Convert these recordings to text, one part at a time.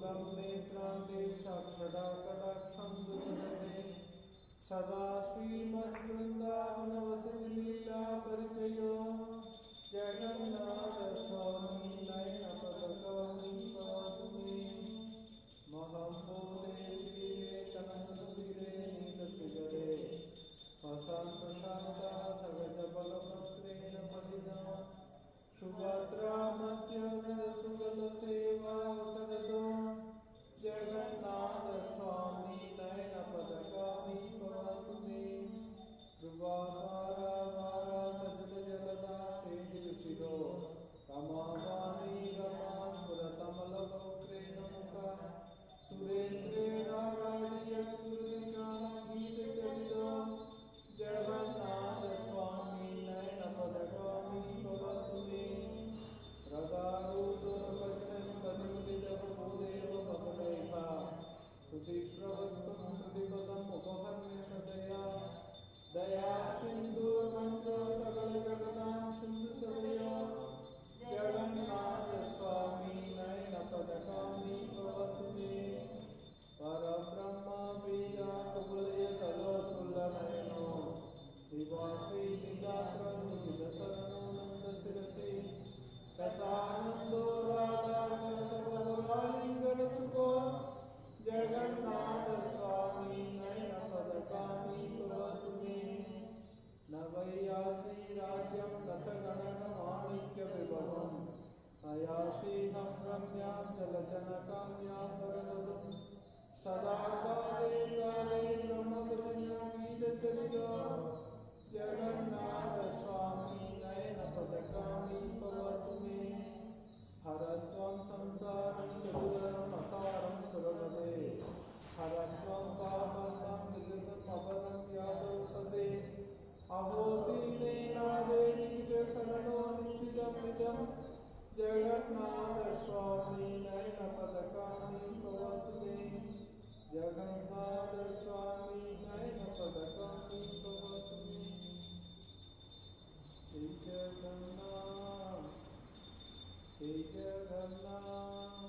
शुक्लं नेत्रान्ते साक्षात्कटाक्षं ददते सदा श्रीमद्वृन्दावनवसतिलीला परिचयो जगन्नाथ स्वामी नयनपतगामी भवतु मे महम्बोधे विवेकानन्दतीरे नीलशिखरे वसन् प्रशान्ता सगजबलपत्रेण परिणा सुभद्रा मध्यसुगलसेवावसरतो जगन्नाथ स्वामी नयनपतगामी भवतु मे कृपापारावारा सजलजलदा श्रीरुचिरो रमावाणी रमास्फुरतमलवक्रेणमुखा सुरेन्द्रेणाराजयत्सुरदिगानगीतचरितो जगन्नाथ स्वामी नयनपतगामी भवतु मे रदारूढो गच्छन् पतितजगबोधेव भवलेखा स्तुतिप्रवक्तुं प्रतिपदम् उपहर्निषदया दया सिन्धुर्मन्त्रो सकलजगतां सिन्धुसदयो जगन्नाथ स्वामी नयनपतगामी भवतु मे परब्रह्म बीजाकुवलयतलोत्फुल्लनयनो दिवासी निदात्र निखिलशरणो नन्दशिरसि रसानन्दो राधा सरसवरालिङ्गनसुखो जगन्नाथ स्वामी नयनपतगामी भवतु मे न वैयाची राज्यं न च गणकमाणिक्यविभवं न याशीहं रम्यां जलजनकाम्यां वरवधुं सदा काले काले ब्रह्मवचनो गीतचरितो जगन्नाथ स्वामी नयनपतगामी भवतु मे हरत्वं संसारं चतुरम् असारं सुरवदे हरत्वं पापन्नं विदुतम् अपरं यादवपदे अहो दीनेनादे निखिलशरणो निश्चितमिदं जगन्नाथ स्वामी नयनपतगामी भवतु मे जगन्नाथ स्वामी नयनपतगामी भवतु मे जय जगन्नाथ जय Jagannath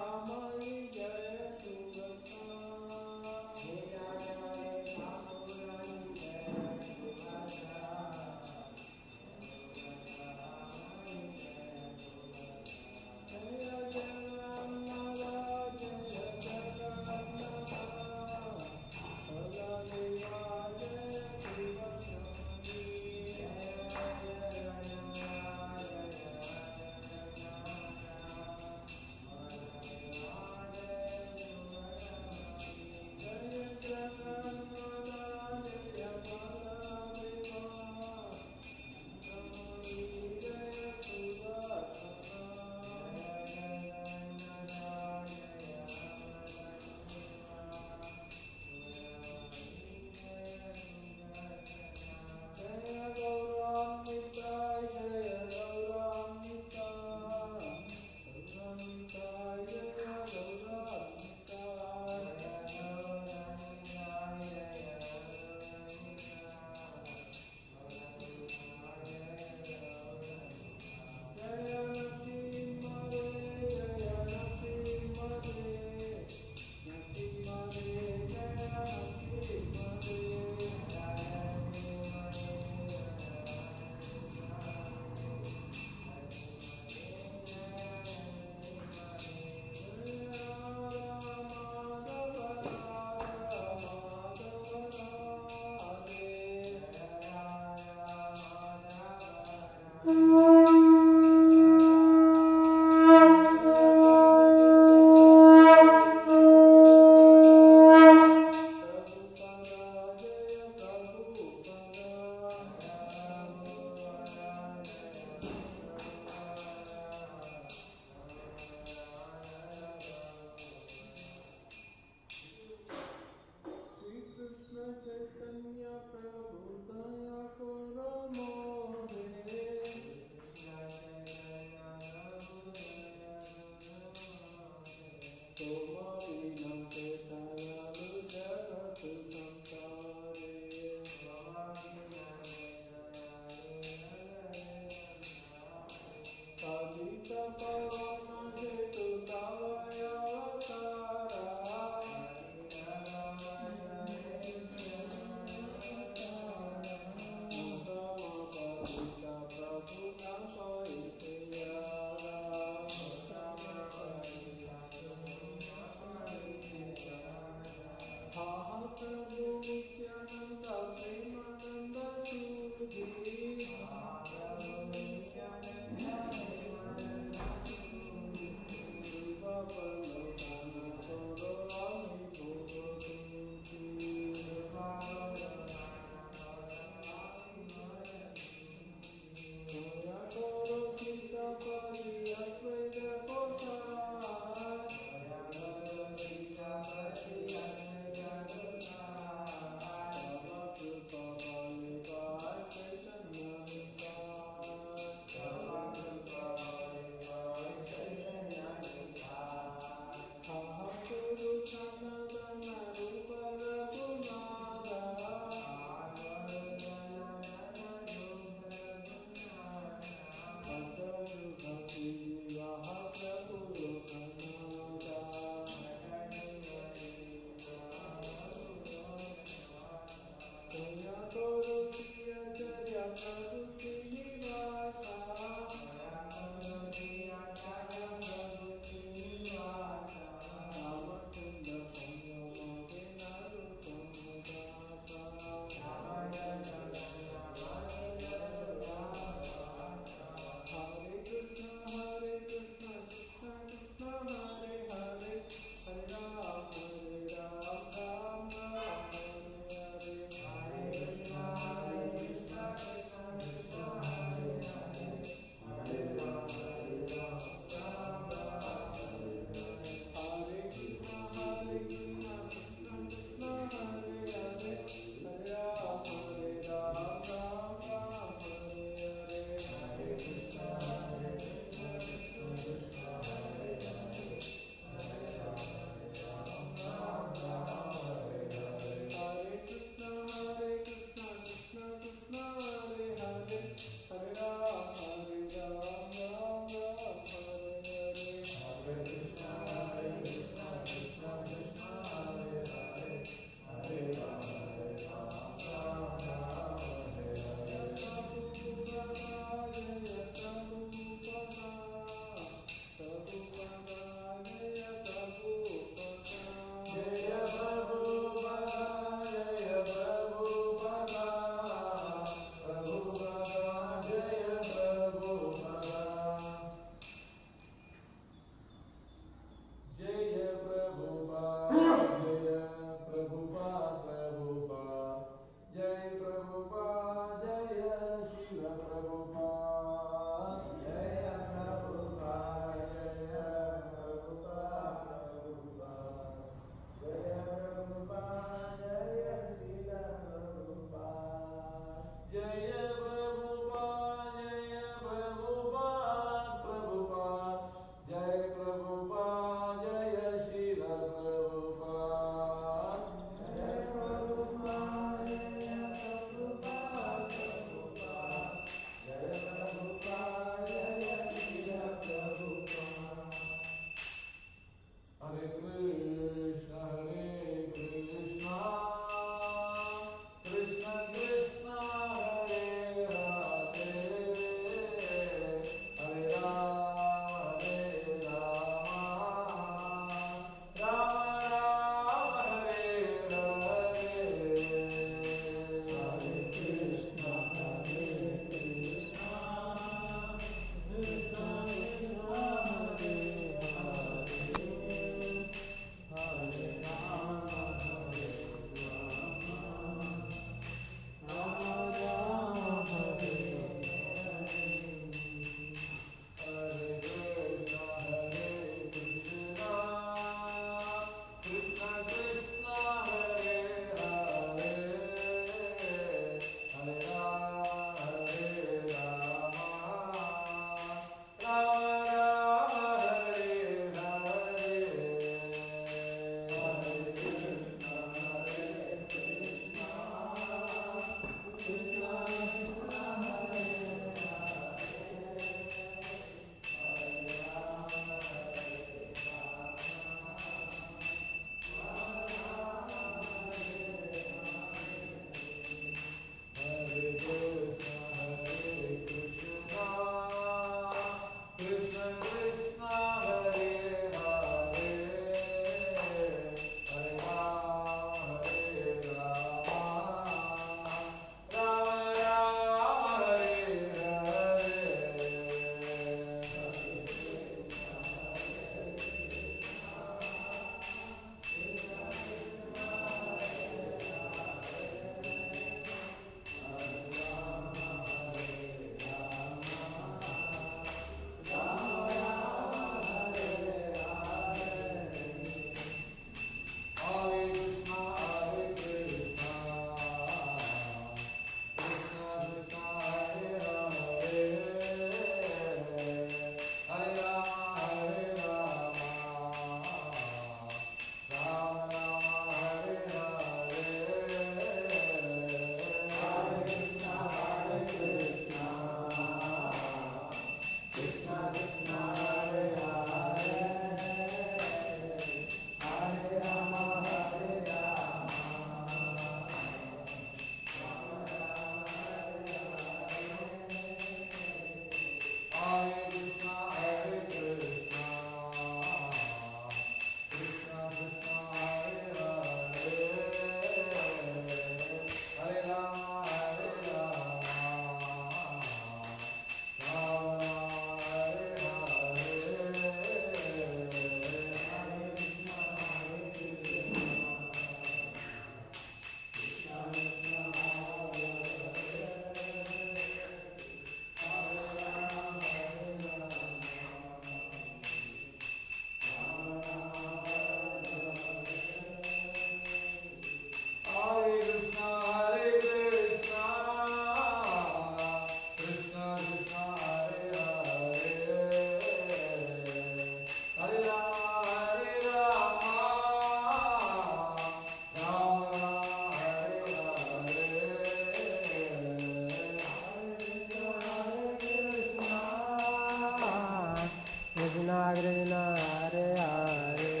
Krishna Krishna Hare Hare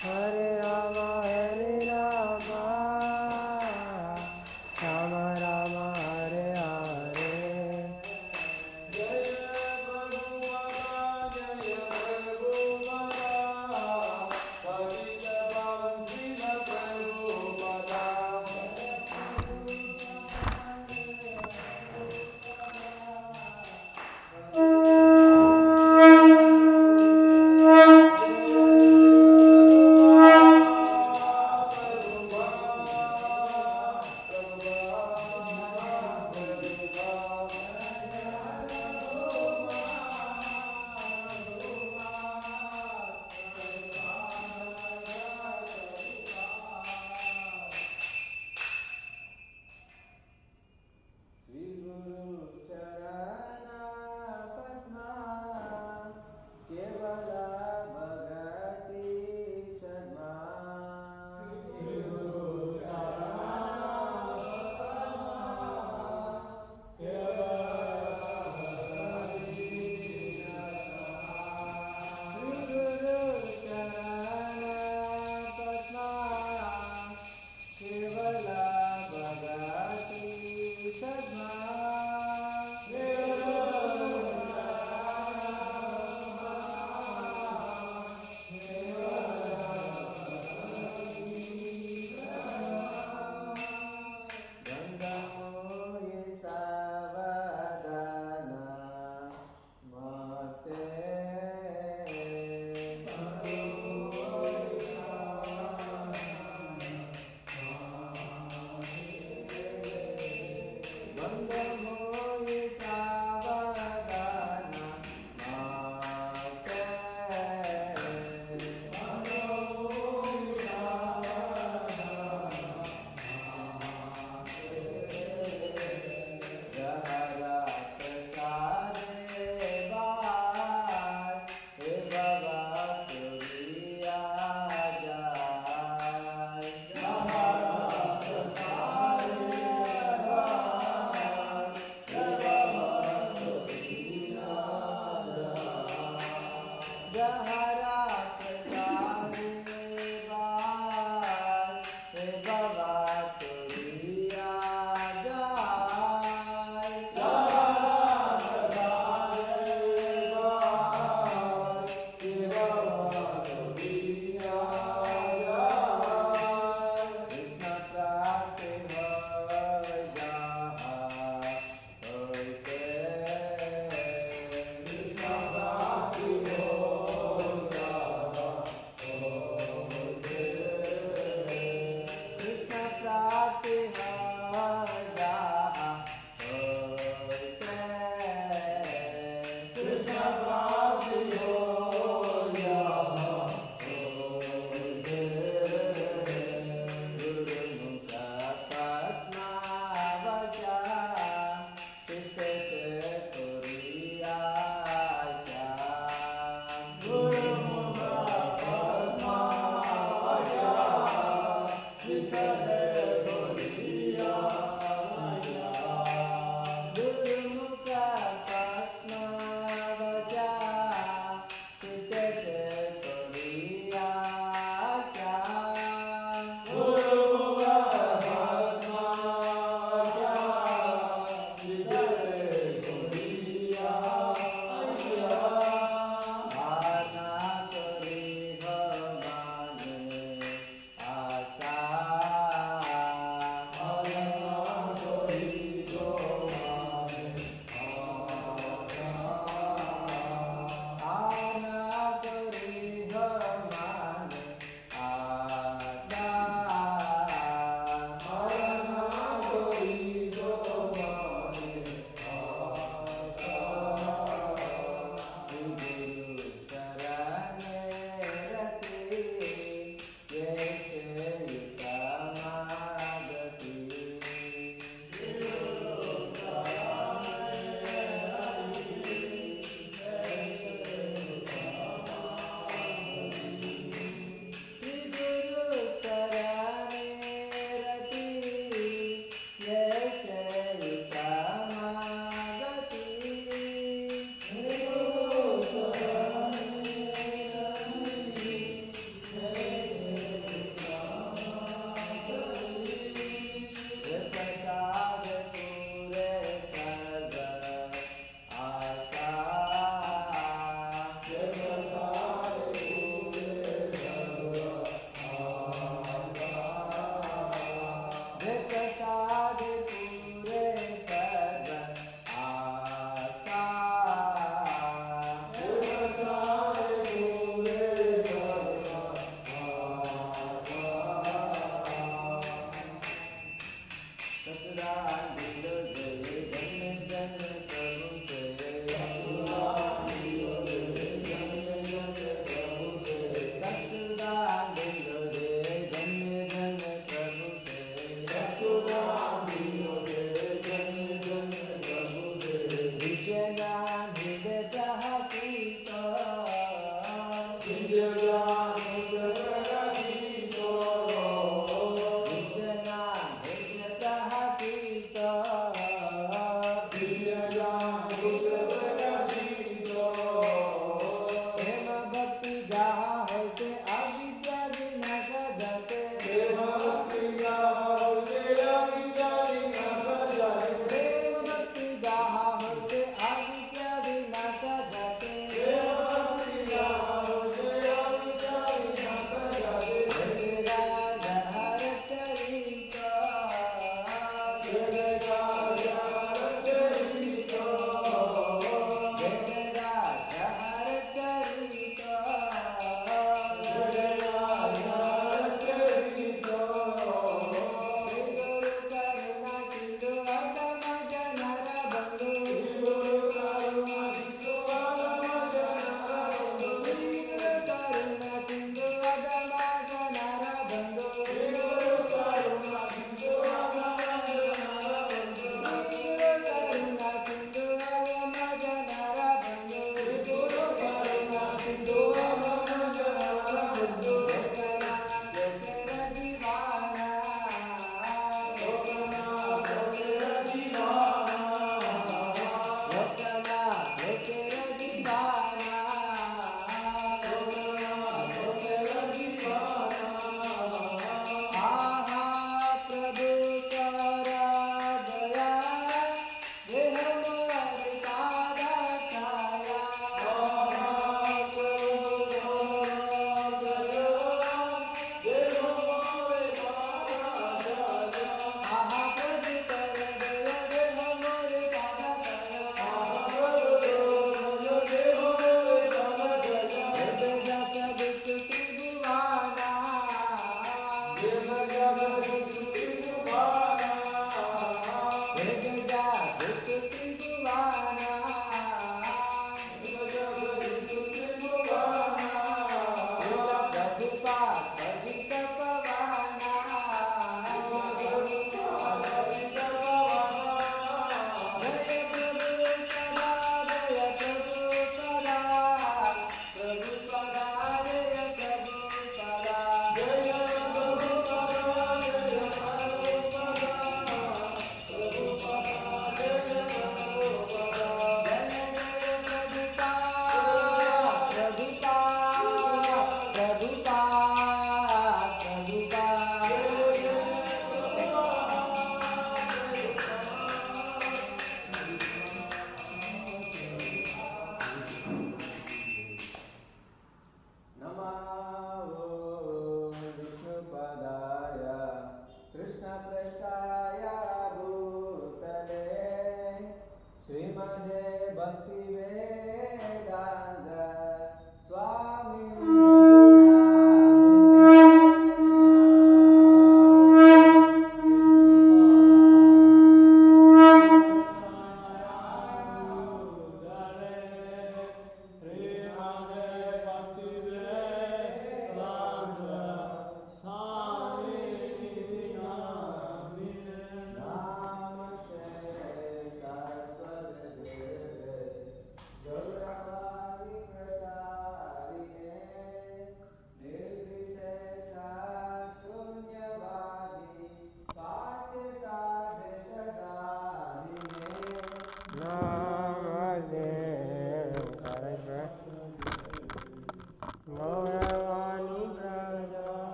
Hare Rama Rama Rama Hare Hare प्रसाद पूरे सर्व आशा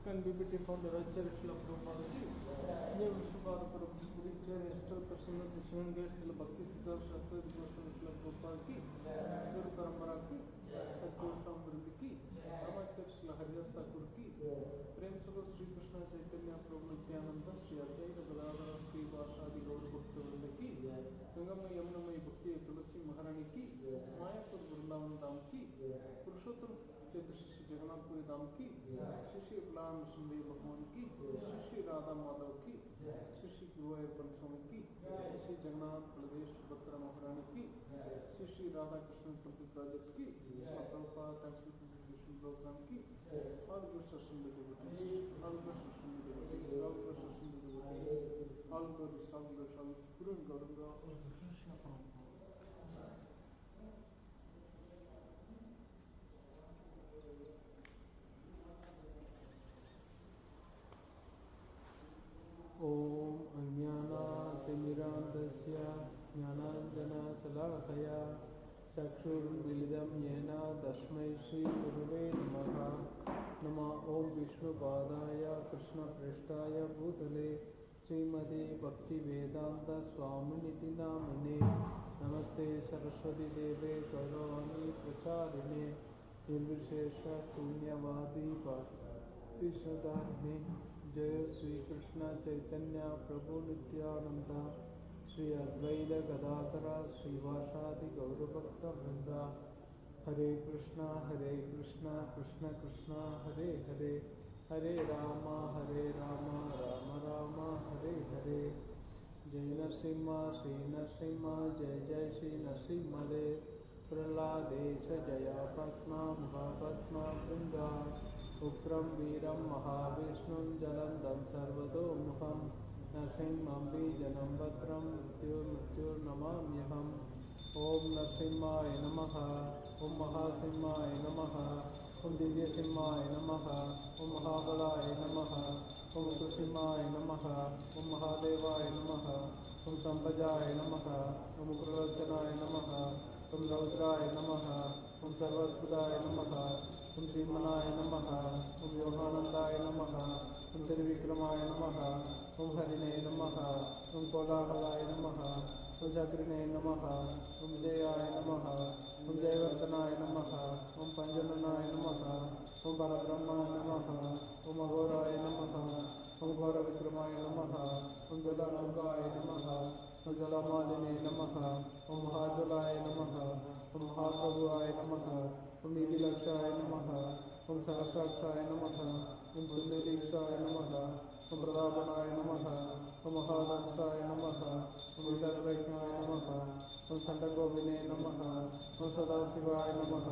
can be found the Rachel Shila Prabhupada New Vishnupada Prabhu Spiritual Instructor Srimad Sringas Shila Bhakti Siddhar Shastra Goswami Shila Prabhupada की Guru Parampara की सद्गुरु समृद्धि की रामाचार्य श्री हरिदास ठाकुर की प्रेम सगर श्री कृष्ण चैतन्य प्रभु नित्यानंद श्री अद्वैत गदाधर श्री वासादि गौर भक्त वृंद की गंगमय यमुनमय भक्ति तुलसी महारानी की मायापुर वृंदावन धाम की पुरुषोत्तम चतुर्थ श्री जगन्नाथपुरी धाम की श्री श्री गुलाम सुंदर भगवान की श्री श्री राधा माधव की श्री श्री गुरुवायूरप्पन स्वामी की श्री श्री जगन्नाथ बलदेव सुभद्रा महारानी की श्री श्री राधा कृष्ण टेम्पल प्रोजेक्ट की Prabhupada Thanks Contribution Program की all good session devotees, all good session devotees, all good session devotees, all glories, all glories, all Guru and Gauranga और Krishna Prabhupada. Om Ajnana-Timirandasya Jnananjana-Salakaya Chakshurmilitam Yena Tasmai Shri Gurave Namaha Nama Om Vishnupadaya Krishna Preshtaya Bhutale Srimati Bhakti Vedanta Swaminiti Namine Namaste Saraswati Deve Gauravani Pracharine Nirvishesha Sunyavadi Vishnudarne जय श्री कृष्ण चैतन्य प्रभु नित्यानंद श्री अद्वैत गदाधर श्रीवासादि गौरभक्त वृंद हरे कृष्ण कृष्ण कृष्ण हरे हरे हरे राम राम राम हरे हरे जय नरसिम्हा श्री नरसिम्हा जय जय श्री नरसिम्हदेव प्रह्लादेश जया पत्ना महापत्मा वृंदा उग्रं वीरं महाविष्णुं जलन्दं सर्वतोमुखं नरसिंहं बीजनं भद्रं मृत्युर्नमाम्यहम् ॐ नरसिंहाय नमः ॐ महासिंहाय नमः ॐ दिव्यसिंहाय नमः ॐ महाबलाय नमः ॐ सुसिंहाय नमः ॐ महादेवाय नमः ॐ सम्पजाय नमः ॐ उग्रलोचनाय नमः ॐ रौद्राय नमः ॐ सर्वद्भुताय नमः ॐ श्रीमनाय नमः ॐ योगानन्दाय नमः ॐ त्रिविक्रमाय नमः ॐ हरिणे नमः ॐ कोलाहलाय नमः ॐ चक्रिणे नमः ॐ जयाय नमः ॐ जयवर्धनाय नमः ॐ पञ्चननाय नमः ॐ परब्रह्माय नमः ॐ अघोराय नमः ॐ घोरविक्रमाय नमः ॐ जलानौकाय नमः ॐ जलमालिने नमः ॐ महाज्वलाय नमः ॐ महाप्रभुवाय नमः ॐ नीतिलक्षाय नमः ॐ सहस्राक्षाय नमः ॐ पुण्डरीक्षाय नमः ॐ प्रतापनाय नमः ॐ महादंष्टाय नमः ॐ वितर्प्रज्ञाय नमः ॐ सण्डगोपिने नमः ॐ सदाशिवाय नमः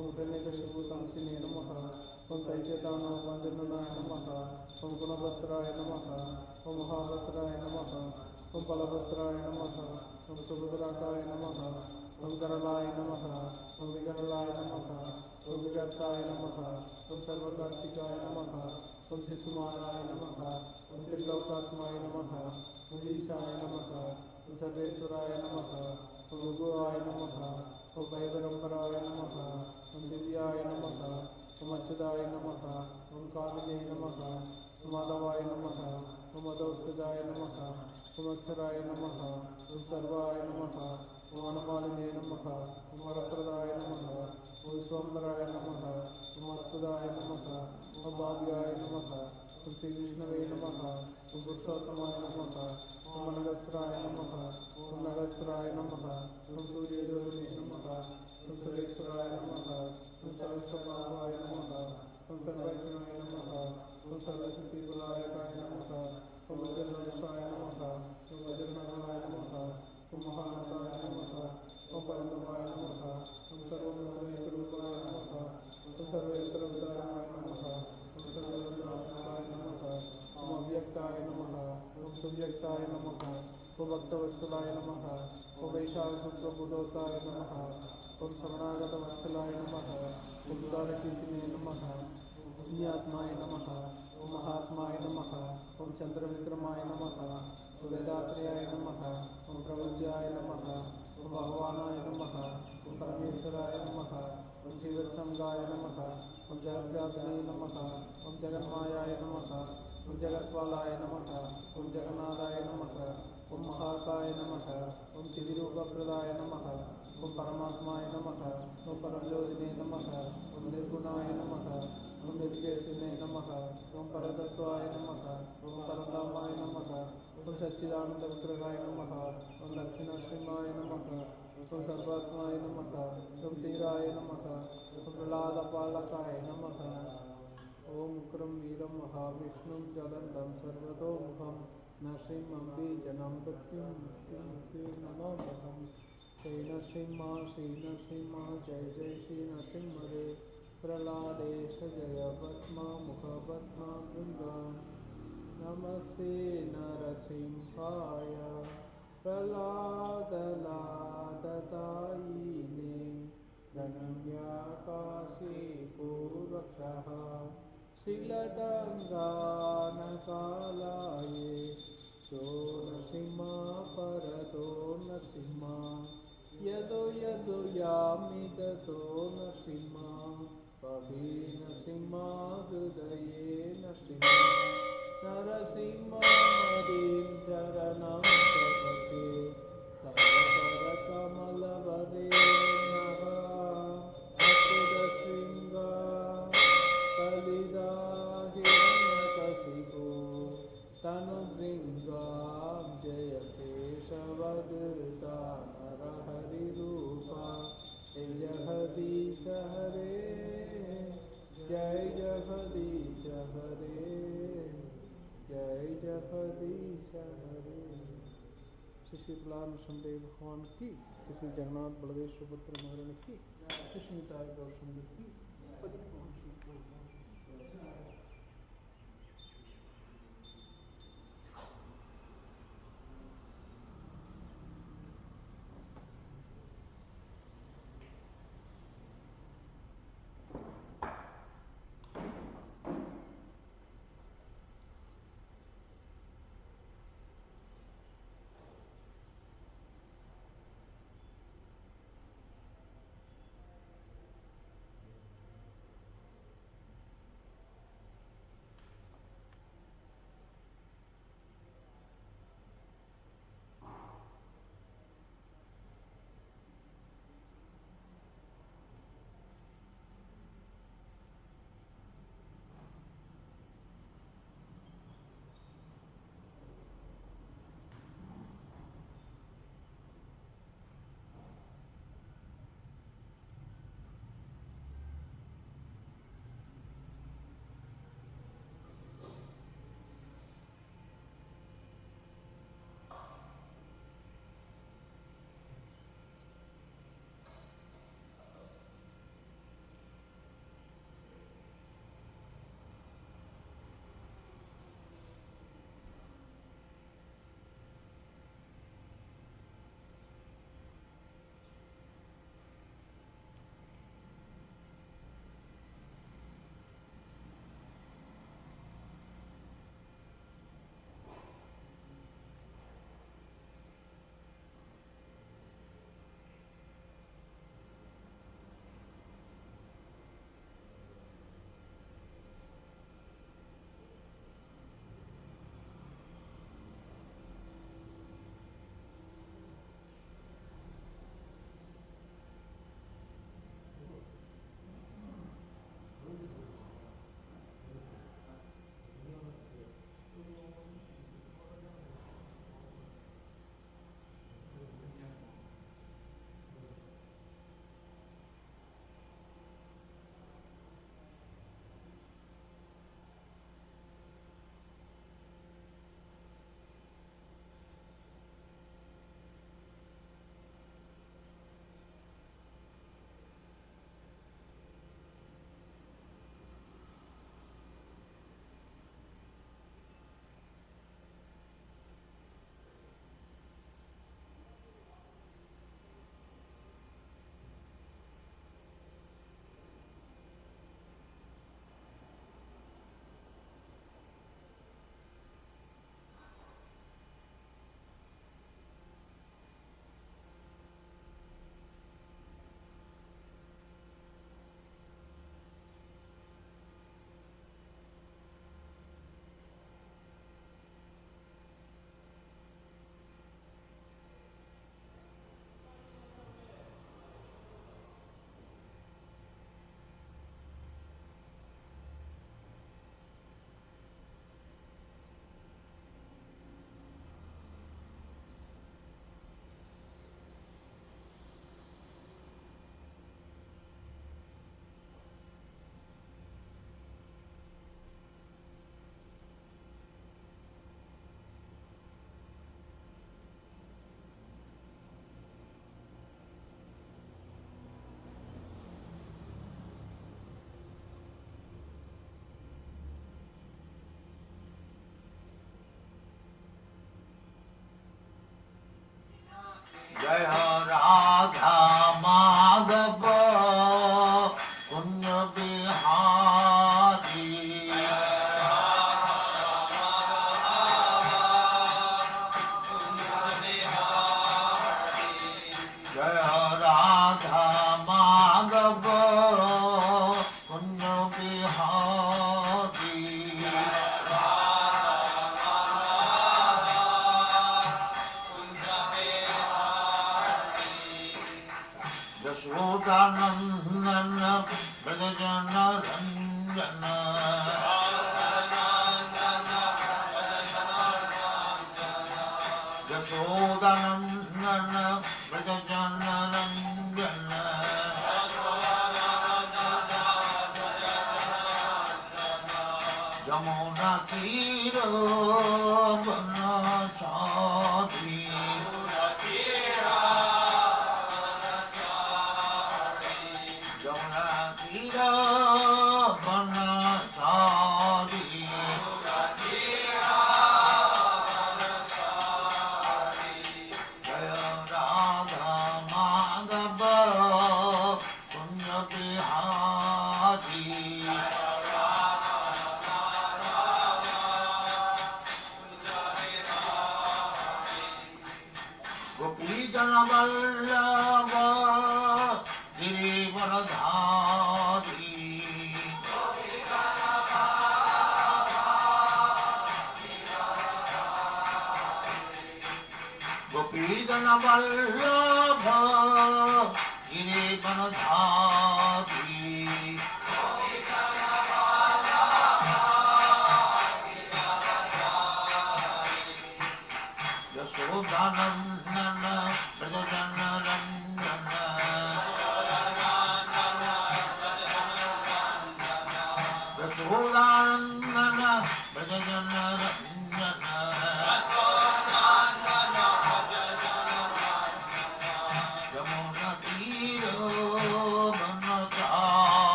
ॐ हिरण्यकशिपुतंसिने नमः ॐ दैत्यदानवमञ्जननाय नमः ॐ गुणभद्राय नमः ॐ महाभद्राय नमः ॐ बलभद्राय नमः ॐ सुभद्राकाय नमः ॐ गरलाय नमः ॐ विगरलाय नमः ॐ विगर्ताय नमः ॐ सर्वकार्तिकाय नमः ॐ शिशुमाराय नमः ॐ त्रिलोकात्माय नमः ॐ ईशाय नमः ॐ सर्वेश्वराय नमः ॐ विभुवाय नमः ॐ भयगरम्बराय नमः ॐ दिव्याय नमः ॐ अच्युताय नमः ॐ कामिने नमः ॐ माधवाय नमः ॐ मदोत्कजाय नमः ॐ अक्षराय नमः ॐ सर्वाय नमः ॐ वनमालिने नमः ॐ वरप्रदाय नमः ॐ विश्वम्भराय नमः ॐ अद्भुताय नमः ॐ भाव्याय नमः ॐ श्रीविष्णवे नमः ॐ पुरुषोत्तमाय नमः ॐ मनगस्त्राय नमः ॐ नगस्त्राय नमः ॐ सूर्यज्योतिने नमः ॐ सुरेश्वराय नमः ॐ सहस्रबाहुवाय नमः ॐ सर्वज्ञाय नमः ॐ सर्वसिद्धिप्रदायकाय नमः ॐ वज्रधनुषाय नमः ॐ वज्रनखाय नमः ॐ महानताय नमः ॐ परन्तपाय नमः ॐ सर्वभूतैकरूपाय नमः ॐ सर्वयन्त्रविदारणाय नमः ॐ सर्वलोकात्मकाय नमः ॐ अव्यक्ताय नमः ॐ सुव्यक्ताय नमः ॐ भक्तवत्सलाय नमः ॐ वैशाखशुक्लबुधोताय नमः ॐ शरणागतवत्सलाय नमः ॐ उदारकीर्तिने नमः ॐ पुण्यात्माय नमः ॐ महात्माय नमः ॐ चन्द्रविक्रमाय नमः ॐ वेदात्रेयाय नमः ॐ प्रभुज्याय नमः ॐ भगवानाय नमः ॐ परमेश्वराय नमः ॐ श्रीवत्संगाय नमः ओम जगद्व्यापिने नमः। ओम जगन्मायाय नमः। ओम जगत्पालाय नमः। ओम जगन्नाथाय नमः। ओम महाकाय नमः। ओम त्रिविरूपप्रदाय नमः। ओम परमात्माय नमः। ओम परमज्योतिने नमः। ओम निर्गुणाय नमः। ओम निर्विशेषणे नमः। ओम परतत्वाय नमः। ओम परधामाय नमः। ओम सच्चिदानंद विग्रहाय नमः। ओम दक्षिणाश्रमाय नमः। ओम सर्वात्माय नमः। ओम तीराय नमः। ओम प्रह्लादपालकाय नमः। ओम उग्रं वीरं महाविष्णुं ज्वलन्तं सर्वतोमुखं नरसिंहं बीजनं मृत्युं नमाम्यहम्। जय नरसिंह श्री नरसिंह जय जय श्री नरसिंहदेव। प्रह्लादेश जय पद्मा मुख पद्मा भृङ्ग। नमस्ते नरसिंहाय प्रह्लादलादतायिने धनन्याकाशीपूर्वक्षः शीलदङ्गानकालाये तो नरसिंह परतो नरसिंह यदो यदो यामि ततो नरसिंह पवि नरसिंह हृदये नरसिंह नरसिंहमदिं शरणं प्रपद्ये तव करकमलवरेण्यः अच्युतशृङ्गा कलिदाहिरण्यकशिपो तनुभृङ्गां जय केशवदृता नरहरिरूपा जय जगदीश हरे जय जगदीश हरे जय जगदीश हरे। श्री श्री प्रहलाद नरसिंहदेव भगवान की, श्री श्री जगन्नाथ बलदेव सुभद्रा महारानी की, श्री श्री निताई गौर संगत की। हरि ओम श्री बोल।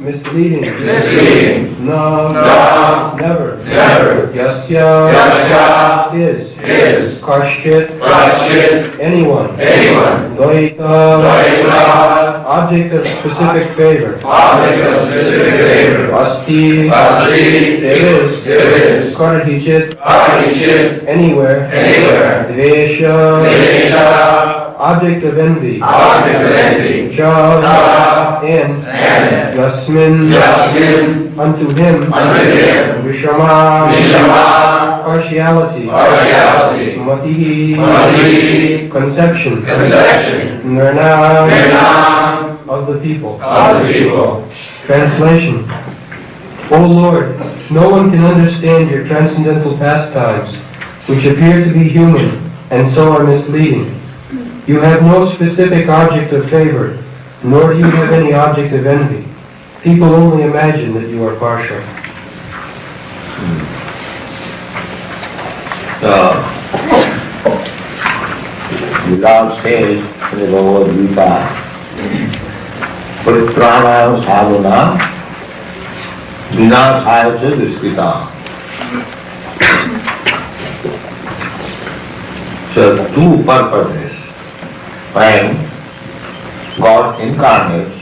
Misleading. No. Never. Yasya. Is. Kashchit. Anyone. Dvaita. Object of specific favor. Asti. There is. Karhichit. Anywhere. Dvesha. Object of envy. Cha. In. Yasmin. Unto him. Vishama. Partiality. Matihi. Conception. Nirna. Of the people. Translation. O Lord, no one can understand your transcendental pastimes, which appear to be human and so are misleading. You have no specific object of favor, nor do you have any object of envy. People only imagine that you are partial. The Lord says in the Bhagavad Gita, Paritrāṇāya sadhūnāṁ vināṣāya ca duṣkritāṁ. So two purposes. When God incarnates,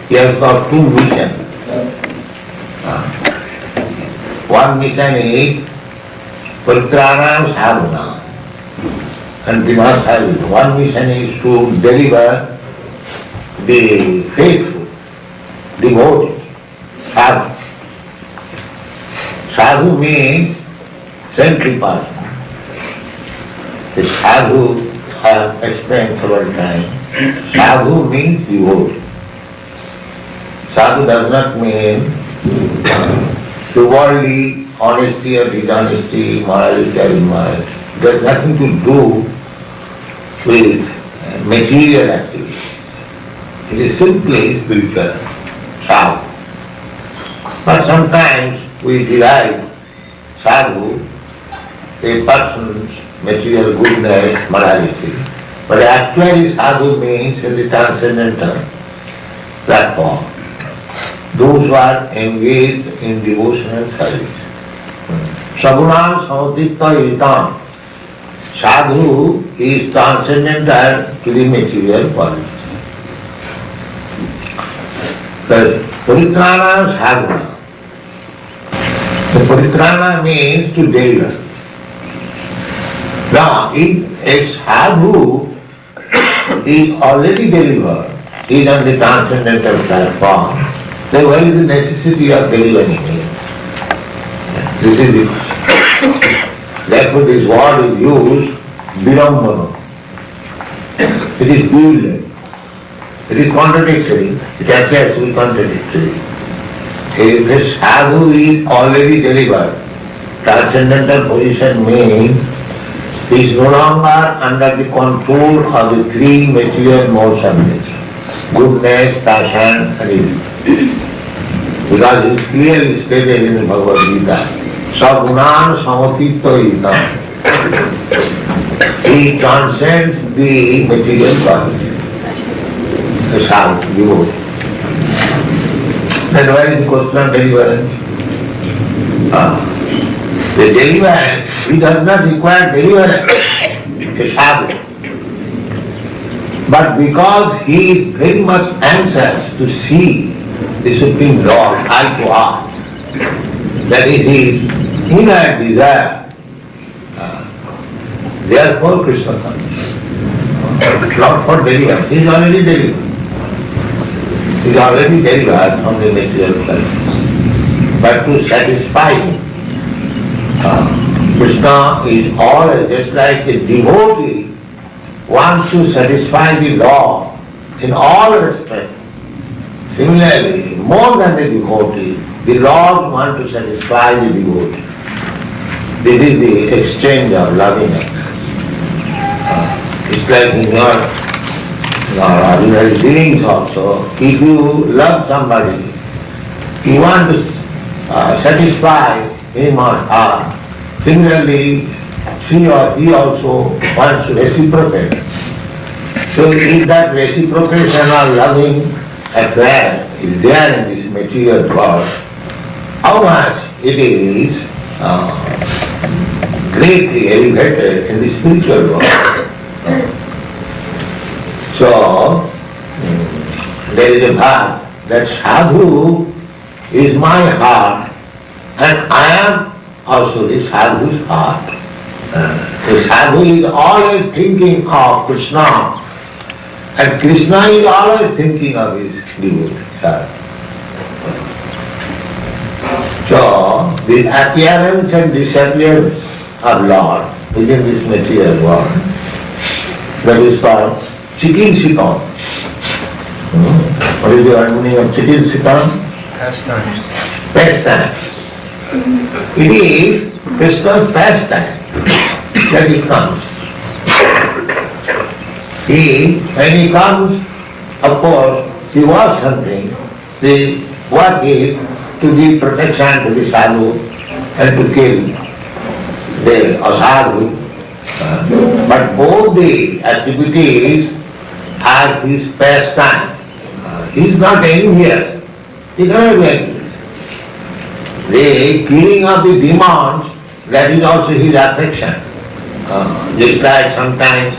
He has got two missions. One mission is Pritranam Sadhana. And we must have it. One mission is to deliver the faithful, devotees, sadhu. Sadhu means saintly person. The sadhu, I have explained several times, sadhu means devotee. Sadhu does not mean the worldly honesty or dishonesty, morality or immorality. It has nothing to do with material activity. It is simply spiritual, sadhu. But sometimes we derive sadhu, a person's material goodness, morality. But actually sadhu means in the transcendental platform, those who are engaged in devotional service. Sagunam samatitva itam. Sadhu is transcendental to the material quality. The Paritrana sadhana. The Paritrana means to deliver. Now, if a sadhu is already delivered, is on the transcendental platform, then what is the necessity of delivering him? This is the question. Therefore this word is used, virambana. It is bewildered. It is contradictory. It appears to be contradictory. If a sadhu is already delivered, transcendental position means he is no longer under the control of the three material modes of nature, goodness, passion and evil. Because it is clearly stated in the Bhagavad Gita, Sagunan samatitva itam. He transcends the material quality, the sadhu, devotee. Then where is the question of deliverance? The deliverance, he does not require deliverance, a sadhu. But because he is very much anxious to see the Supreme Lord eye to eye, that is his inner desire, therefore Krishna comes. Not for deliverance, he is already delivered. He is already delivered from the material life. But to satisfy him, Krishna is always just like a devotee wants to satisfy the Lord in all respects. Similarly, more than the devotee, the Lord wants to satisfy the devotee. This is the exchange of loving actions. It's like in your ordinary dealings also. If you love somebody, you want to satisfy him or her. Similarly, she or he also wants to reciprocate. So if that reciprocation or loving affair is there in this material world, how much it is greatly elevated in the spiritual world. So, there is a verse that sadhu is my heart and I am also the sadhu's heart. The sadhu is always thinking of Krishna and Krishna is always thinking of his devotee. So, the appearance and disappearance of Lord within this material world, that is called chikin sitam. What is the meaning of chikin sitam? Pastimes. Pastime. It is Krishna's pastime that he comes. When he comes, of course, he wants something. The work is to give protection to the sadhu and to kill the asadhu. But both the activities are his pastime. He is not envious. He cannot be envious. The killing of the demons, that is also his affection. Just like sometimes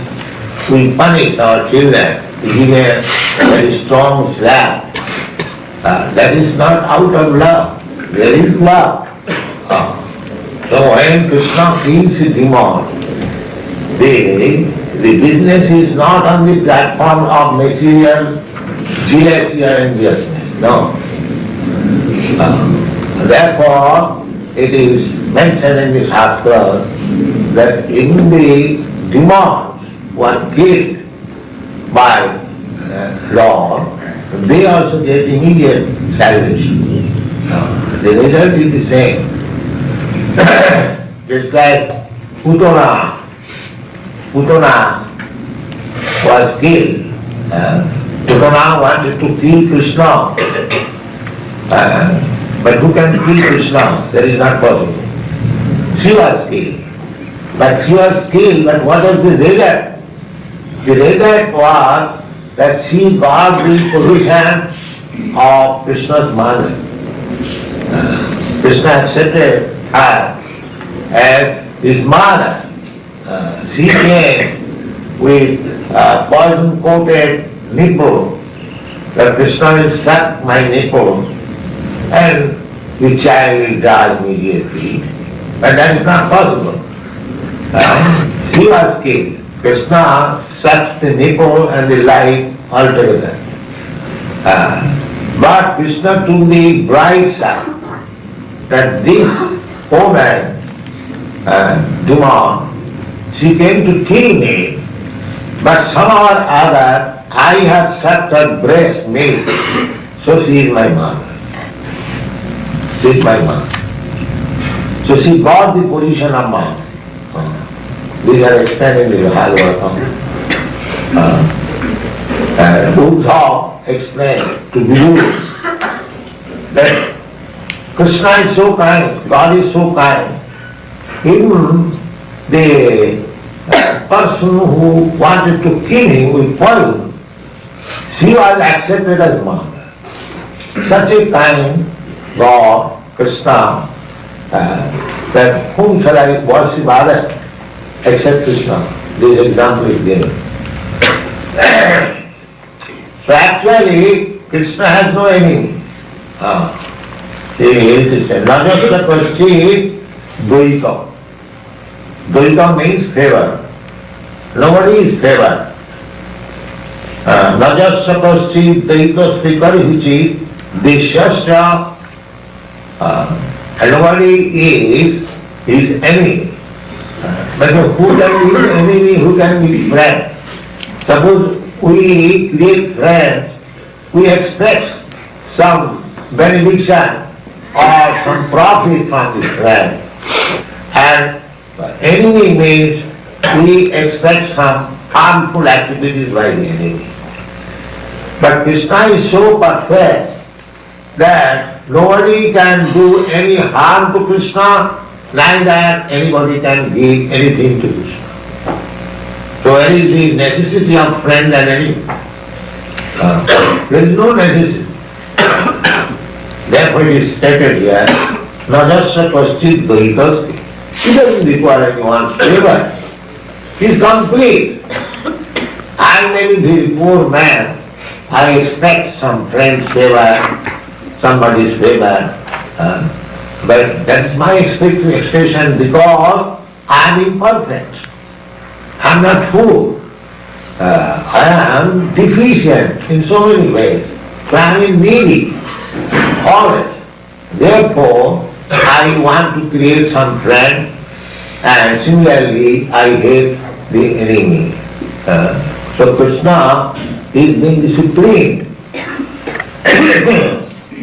we punish our children, we give a very strong slap That is not out of love. There is love. So when Krishna kills a demon, the business is not on the platform of material jealousy or enviousness. No. Therefore, it is mentioned in the Shastra that even the demons who are killed by Lord, they also get immediate salvation. The result is the same. Just like Putana was killed. Putana wanted to kill Krishna. But who can kill Krishna? That is not possible. She was killed. But what was the result? The result was that she got the position of Krishna's mother. Krishna accepted her as his mother. She came with a poison-coated nipple. That Krishna will suck my nipple and the child will die immediately. But that is not possible. She was killed. Krishna sucked the nipple and the life altogether. But Krishna took the bright side, that this woman, demon, she came to kill me, but somehow or other I have sucked her breast milk, so she is my mother. She is my mother. So she got the position of mother. These are explained in the Bhagavatam. Buddha explained to Gurus that Krishna is so kind, God is so kind. Even the person who wanted to kill him with poison, she was accepted as mother. Such a kind God, Krishna, that whom shall I worship others except Krishna? This example is given. So actually, Krishna has no enemy. It is not just the question, Dvaita. Dvaita means favor. Nobody is favored. Najasya kaschid daita svikarihichi deshasya, and nobody is his enemy. But who can be his enemy, who can be his friend? Suppose we create friends, we expect some benediction or some profit from this friend. And enemy means we expect some harmful activities by the enemy. But Krishna is so perfect that nobody can do any harm to Krishna, neither anybody can give anything to Krishna. So where is the necessity of friend and enemy? There is no necessity. Therefore it is stated here, Najasya kaschid dvaitasti. He doesn't require anyone's favor. He is complete. I may be very poor man. I expect some friend's favor, somebody's favor. But that's my expectation because I am imperfect. I am not full. I am deficient in so many ways. So I am needy, always. Therefore, I want to create some friend, and similarly I hate the enemy. So Krishna is being the supreme.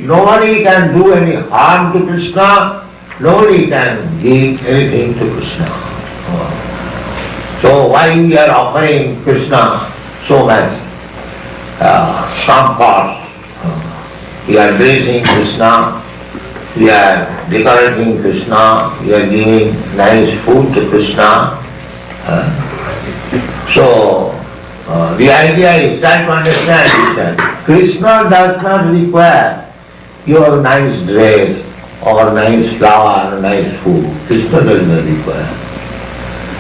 Nobody can do any harm to Krishna, nobody can give anything to Krishna. So why we are offering Krishna so much comfort? We are praising Krishna, we are decorating Krishna, we are giving nice food to Krishna. So the idea is try to understand that Krishna does not require your nice dress or nice flower or nice food. Krishna does not require.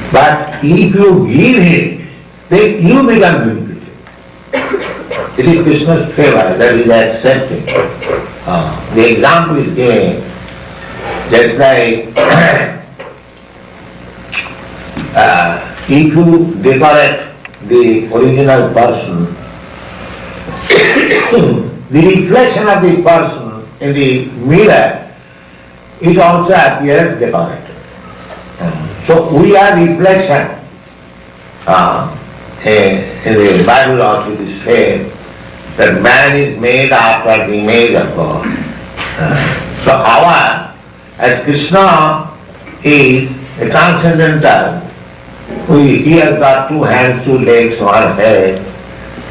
But if you give him, then you become benefited. it is Krishna's favor that is accepting. The example is given just like if you decorate the original person, the reflection of the person in the mirror, it also appears decorated. So we are reflection. In the Bible also it is said that man is made after the image of God. So our, as Krishna is a transcendental, he has got 2 hands, 2 legs, 1 head.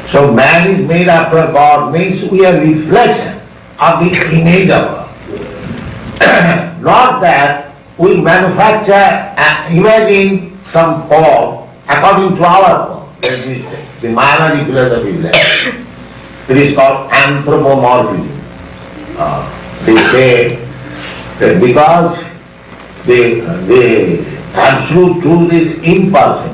So man is made after God, means we are reflection of the image of God. Not that we manufacture and imagine some form according to our form. That is the Mayavadi philosophy is that. It is called anthropomorphism. They say that because the absolute truth is impersonal,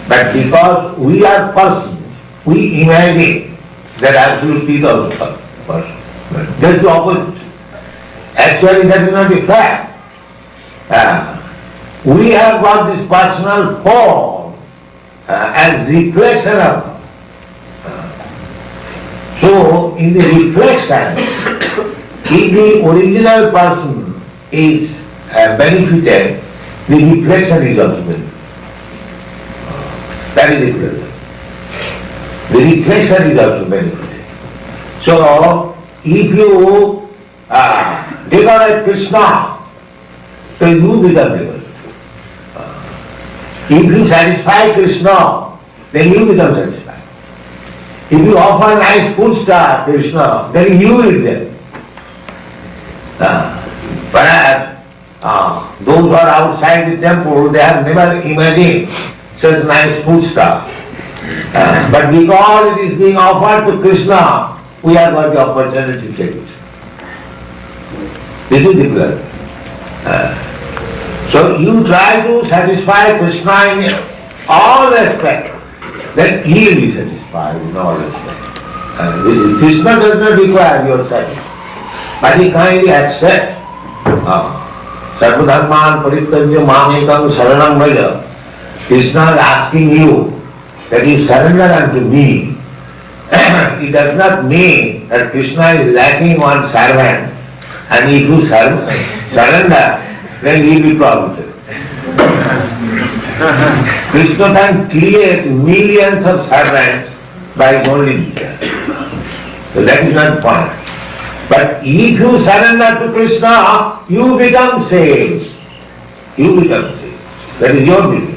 but because we are persons, we imagine that absolute truth is also person. That's the opposite. Actually, that is not the fact. We have got this personal form as reflection of. So, in the reflection, if the original person is benefited, the reflection is also benefited. That is the problem. The reflection is also benefited. So, if you decorate Krishna, then you become decorated. If you satisfy Krishna, then you become satisfied. If you offer nice food to Krishna, then you eat them. Perhaps those who are outside the temple, they have never imagined such nice food stuff. But because it is being offered to Krishna, we have got the opportunity to take it. This is the plan. So you try to satisfy Krishna in all respects, then he will be satisfied in all respects. Krishna does not require your service, but he kindly accepts. Sarvadharman parittajya mamekam saranam vraja. Krishna is asking you that you surrender unto me. It does not mean that Krishna is lacking one servant, and if you surrender, then he will be promoted. Krishna can create millions of servants by his only desire. So that is not the point. But if you surrender to Krishna, you become saved. You become saved. That is your duty.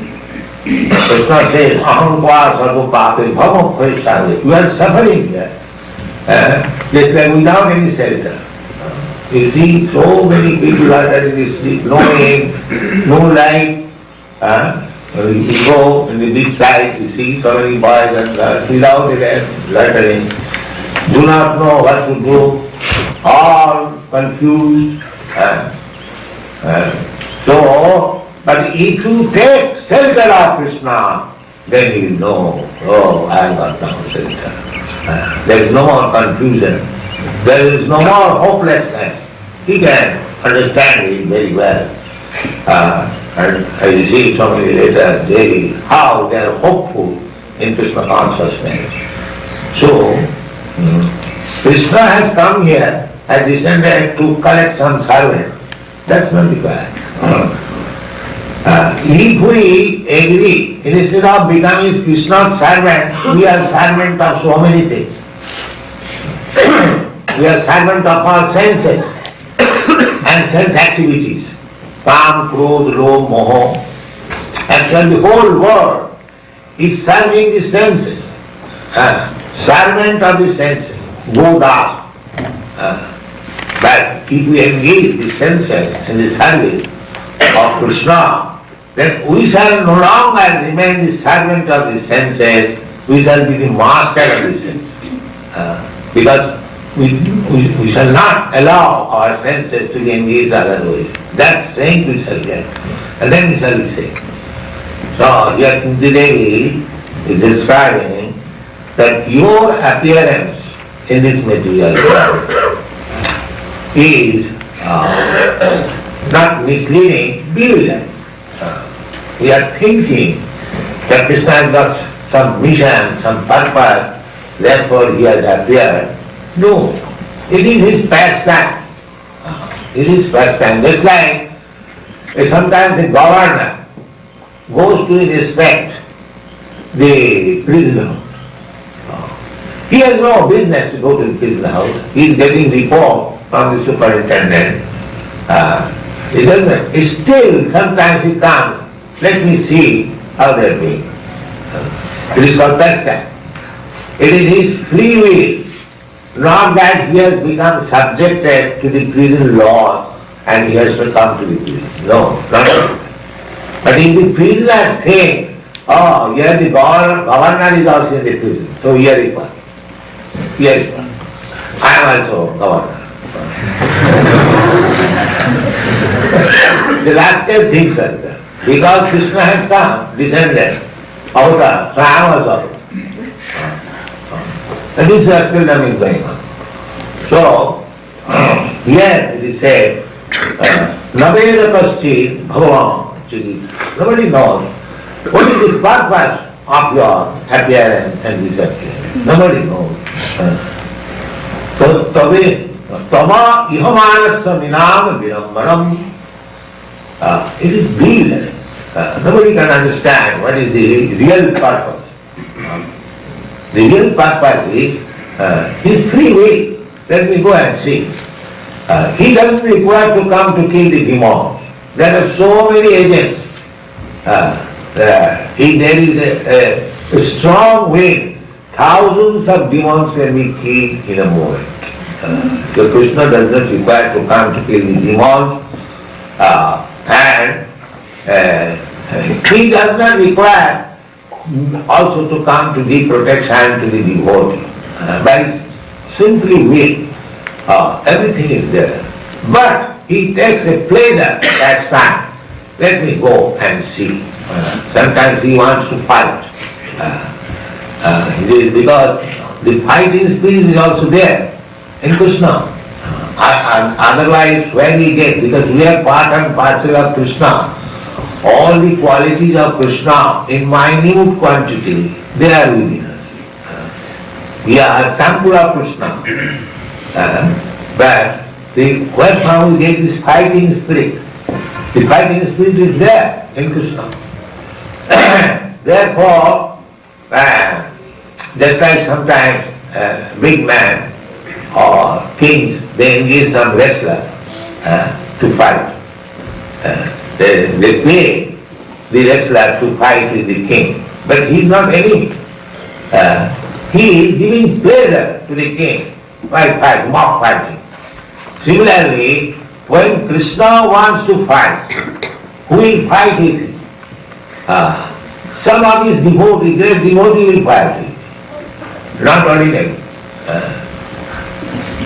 Krishna says, aham kwa sarva pape bhava khaisare. You are suffering here. Just like without any shelter. You see, so many people are there in the street, no aim, no light. You go in the beach side, you see so many boys and girls without lettering, do not know what to do, all confused. So, but if you take shelter of Krishna, then you will know, oh, I have got now shelter. There is no more confusion. There is no more hopelessness. He can understand it very well. And I receive so many letters daily, how they are hopeful in Krishna consciousness. So, Krishna has come here, has descended to collect some servant. That's not required. If we agree, instead of becoming Krishna's servant, we are servant of so many things. We are servant of our senses and sense activities. Kam, Krodh, Lobh, Moho. Actually the whole world is serving the senses. Servant of the senses. Godas. But if we engage the senses in the service of Krishna, then we shall no longer remain the servant of the senses, we shall be the master of the senses. Because we shall not allow our senses to be engaged otherwise. That strength we shall get. And then we shall be saved. So here in the Devi is describing that your appearance in this material world is not misleading, bewildered. We are thinking that Krishna has got some mission, some purpose, therefore he has appeared. No, it is his pastime. It is pastime. Just like sometimes the governor goes to inspect the prisoner. He has no business to go to the prison house. He is getting report from the superintendent. He doesn't. Still, sometimes he comes. Let me see how they are doing. It is called pastime. It is his free will, not that he has become subjected to the prison law and he has to come to the prison. No, not that. But if the prisoners think, oh, here the governor is also in the prison, so here is one. Here is one. I am also governor. The rascal thinks like that. Because Krishna has come, descended, avatar, so I am also. And this rascal is going on. So, here it is said, Naveda Kasti Bhagavan Chidi. Nobody knows what is the purpose of your appearance and disappearance. Nobody knows. So, Tama Ihamanasya Minam Virambanam. It is real. Nobody can understand what is the real purpose. The real purpose is his free will. Let me go and see. He doesn't require to come to kill the demons. There are so many agents. If there is a strong wind, thousands of demons can be killed in a moment. So Krishna does not require to come to kill the demons, and he does not require also to come to give protection to the devotee. By simply will, everything is there. But he takes a pleasure as time. Let me go and see. Sometimes he wants to fight. Because the fighting spirit is also there in Krishna. Otherwise, where we get, because we are part and parcel of Krishna, all the qualities of Krishna in minute quantity, they are within us. We are sample of Krishna. But where from we get this fighting spirit? The fighting spirit is there in Krishna. Therefore, just like sometimes big man or kings, they engage some wrestler to fight. They pay the wrestler to fight with the king. But he is not enemy. He is giving pleasure to the king by fight, mock fighting. Similarly, when Krishna wants to fight, who will fight with him? Some of his devotees, great devotee will fight with him. Not ordinary.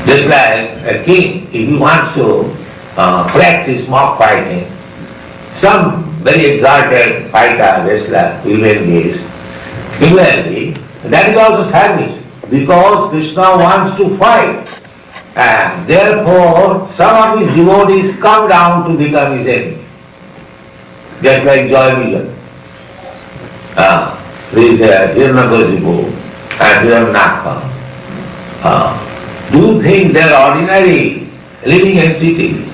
Just like a king, if he wants to practice mock fighting, some very exalted fighter, wrestler will engage. Similarly, that is also service, because Krishna wants to fight. And therefore, some of his devotees come down to become his enemy. Just like Joy Vision. This Hiranyakasipu and Hiranyaka. Do you think they are ordinary living entities?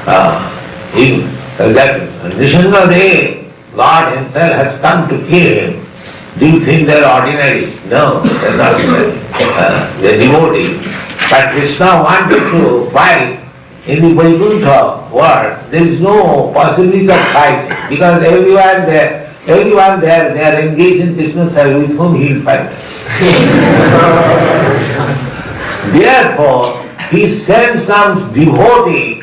That Nishangadev, God himself has come to kill him. Do you think they are ordinary? No, they are not ordinary. They are devotees. But Krishna wanted to fight in the Vaikuntha world. There is no possibility of fighting, because everyone there, they are engaged in Krishna's service, with whom he will fight. Therefore, he sends some devotee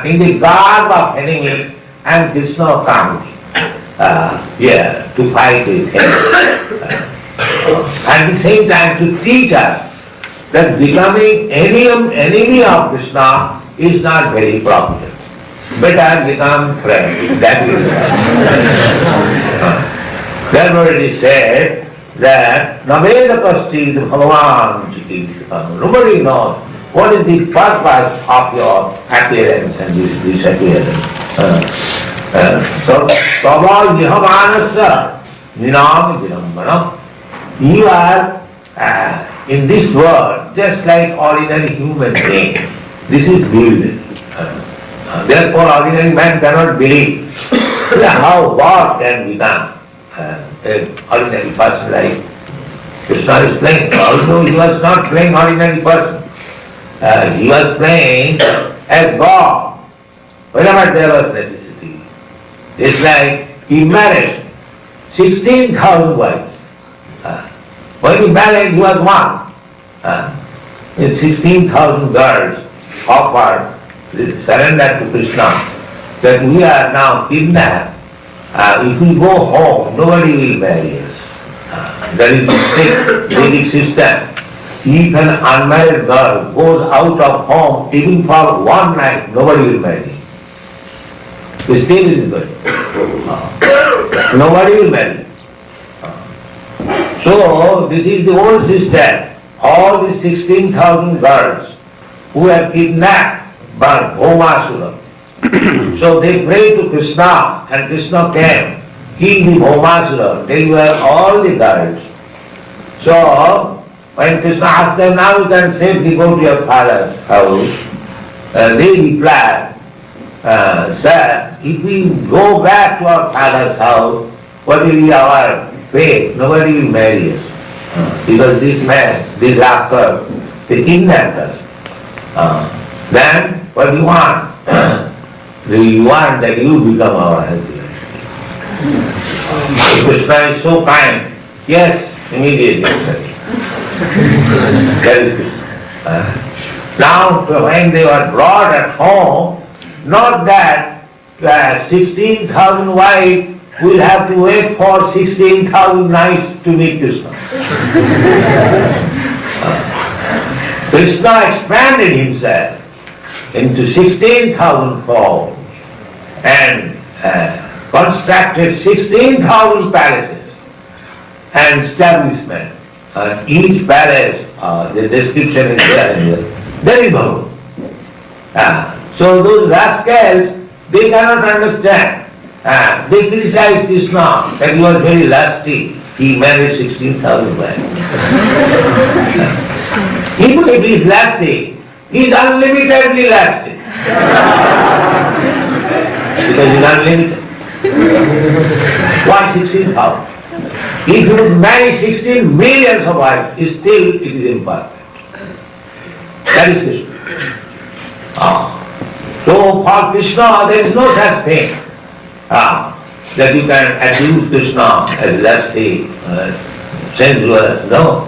in the garb of enemy, and Krishna comes here to fight with him. At the same time, to teach us that becoming enemy of Krishna is not very profitable. Better become friend. That is right. Therefore it is said, that Naveda Pasti Bhagavan Chiti. Nobody knows what is the purpose of your appearance and disappearance. So, Tava Yahamanasa Ninam Vinambanam. You are in this world just like ordinary human being. This is believed. Therefore, ordinary man cannot believe how God can become an ordinary person like Krishna is playing. Although he was not playing ordinary person, he was playing as God whenever there was necessity. It's like he married 16,000 wives. When he married, he was one. 16,000 girls offered surrender to Krishna, that we are now kidnapped. If we go home, nobody will marry us. That is the strict Vedic system. If an unmarried girl goes out of home even for one night, nobody will marry. Still is good. Nobody will marry. So this is the old system. All these 16,000 girls who were kidnapped by Bhaumasura. So they prayed to Krishna and Krishna came. He the Bhaumasura. They were all the girls. So when Krishna asked them, now you can safely go to your father's house, they replied, sir, if we go back to our father's house, what will be our fate? Nobody will marry us. Because this man, this rapper, they kidnapped us. Then what do you want? We want that you become our husband. Krishna is so kind. Yes, immediately. That is Krishna. Now when they were brought at home, not that 16,000 wives will have to wait for 16,000 nights to meet Krishna. Krishna expanded himself into 16,000 forms and constructed 16,000 palaces and establishments. Each palace, the description is there in the very Bhagavan. So those rascals, they cannot understand. They criticize Krishna that he was very lusty. He married 16,000 wives. Even if he is lusty, he is unlimitedly lusty. Because he is unlimited. Why 16,000? If you would marry 16 millions of wives, still it is imperfect. That is Krishna. So for Krishna there is no such thing that you can accuse Krishna as lusty, sensuous. No.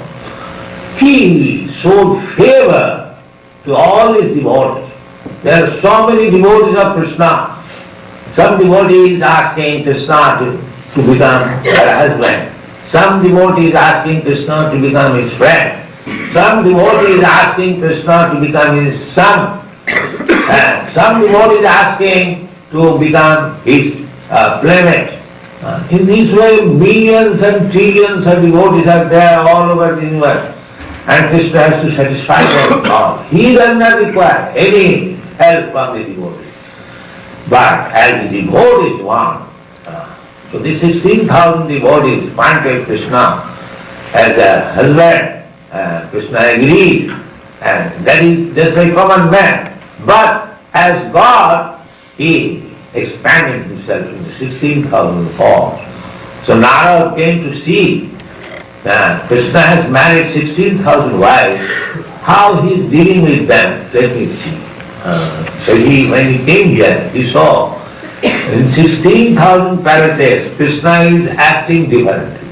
He showed favor to all his devotees. There are so many devotees of Krishna. Some devotees asking Krishna to become her husband. Some devotees asking Krishna to become his friend. Some devotees asking Krishna to become his son. Some devotees asking to become his playmate. In this way, millions and trillions of devotees are there all over the universe. And Krishna has to satisfy them all. He does not require any help from the devotees. But as the devotees want, so the 16,000 devotees wanted Krishna as a husband. Krishna agreed. And that is just like common man. But as God, he expanded himself into 16,000 forms. So Narada came to see Krishna has married 16,000 wives. How he is dealing with them, let me see. So when he came here, he saw in 16,000 palaces, Krishna is acting differently.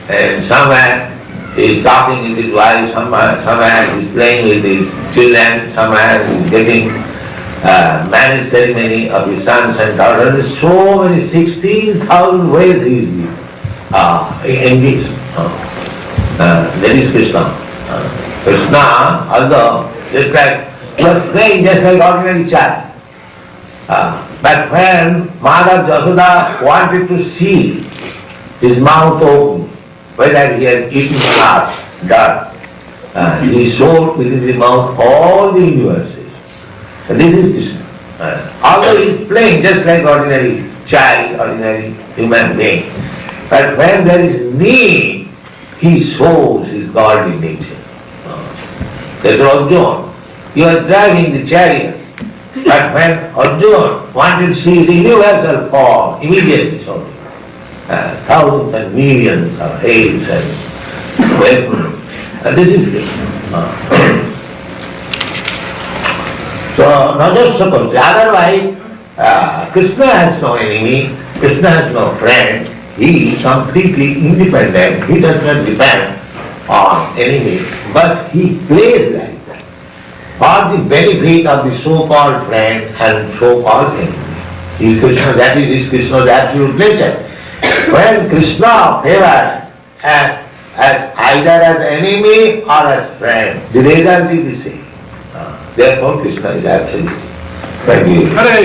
And somewhere he is talking with his wife, somewhere he is playing with his children, somewhere he is getting marriage ceremony of his sons and daughters. So many 16,000 ways he is engaged. That is Krishna. Krishna, although just like he was playing just like ordinary child. But when Mother Jasoda wanted to see his mouth open whether he has eaten grass, dirt. He swallowed within his mouth all the universes. And this is Krishna. Although he is playing just like ordinary child, ordinary human being, but when there is need, he shows his godly nature. That's Arjuna. You are driving the chariot, but when Arjuna wanted to see the universal form, immediately showed it. Thousands and millions of apes and weapons. This is Krishna. So, not just supposed to. Otherwise, Krishna has no enemy, Krishna has no friend. He is completely independent. He does not depend on enemy, but he plays like that for the benefit of the so-called friend and so-called enemy. Krishna, that is Krishna's absolute nature. When Krishna favors as either as enemy or as friend, the result is the same. Therefore Krishna is absolute. Thank you. Hare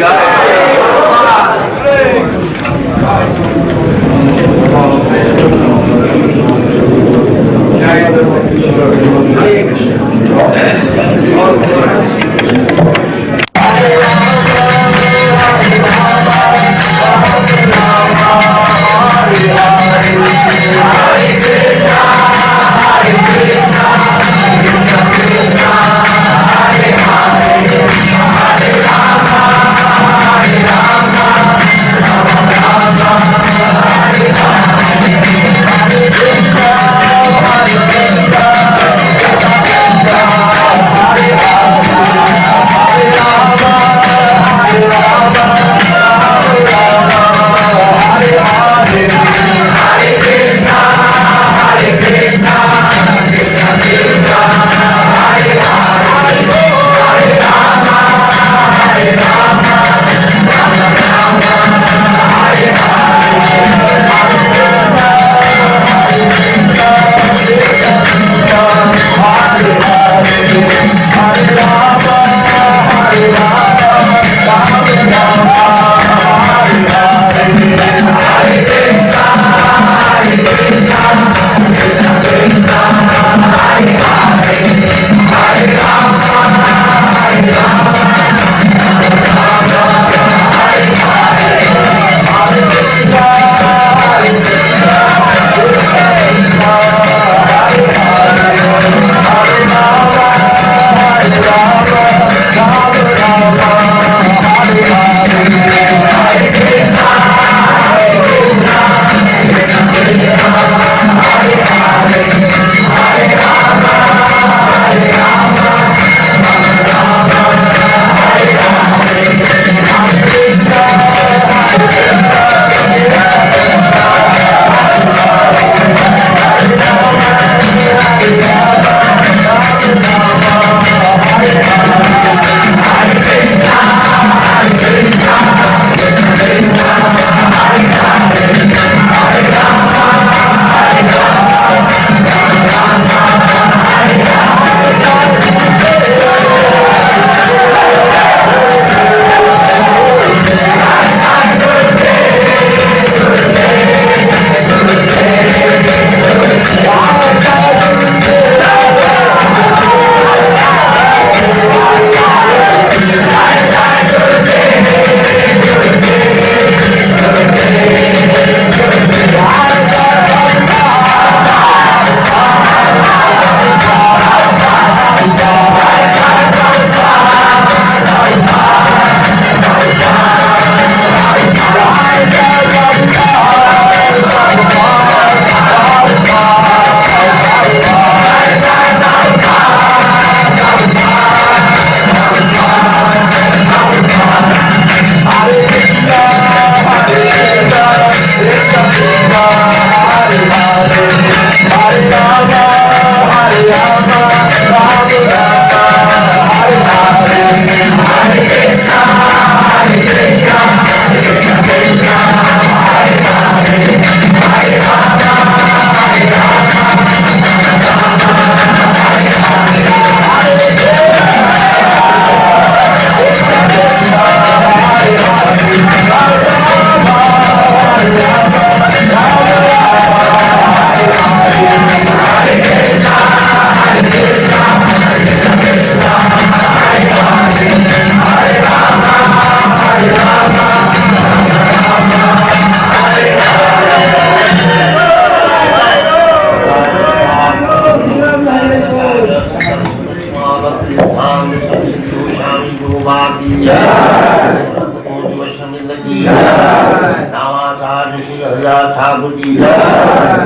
नामाचार्य Shri Haridas Thakur की जय।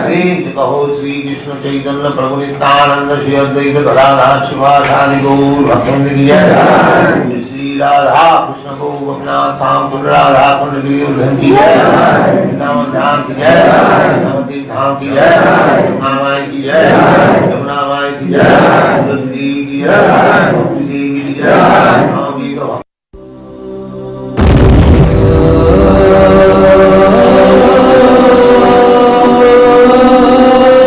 प्रेम से कहो श्री कृष्ण चैतन्य प्रभु नित्यानंद श्री अद्वैत गदाधर शिवासादि गौर भक्तवृंद की जय। श्री राधा कृष्ण को गोपीनाथ श्याम कुंड राधा कुंड गिरिवर्धन की जय। वृंदावन धाम की जय। नवद्वीप धाम की जय। मामाई की जय। यमुना माई की जय।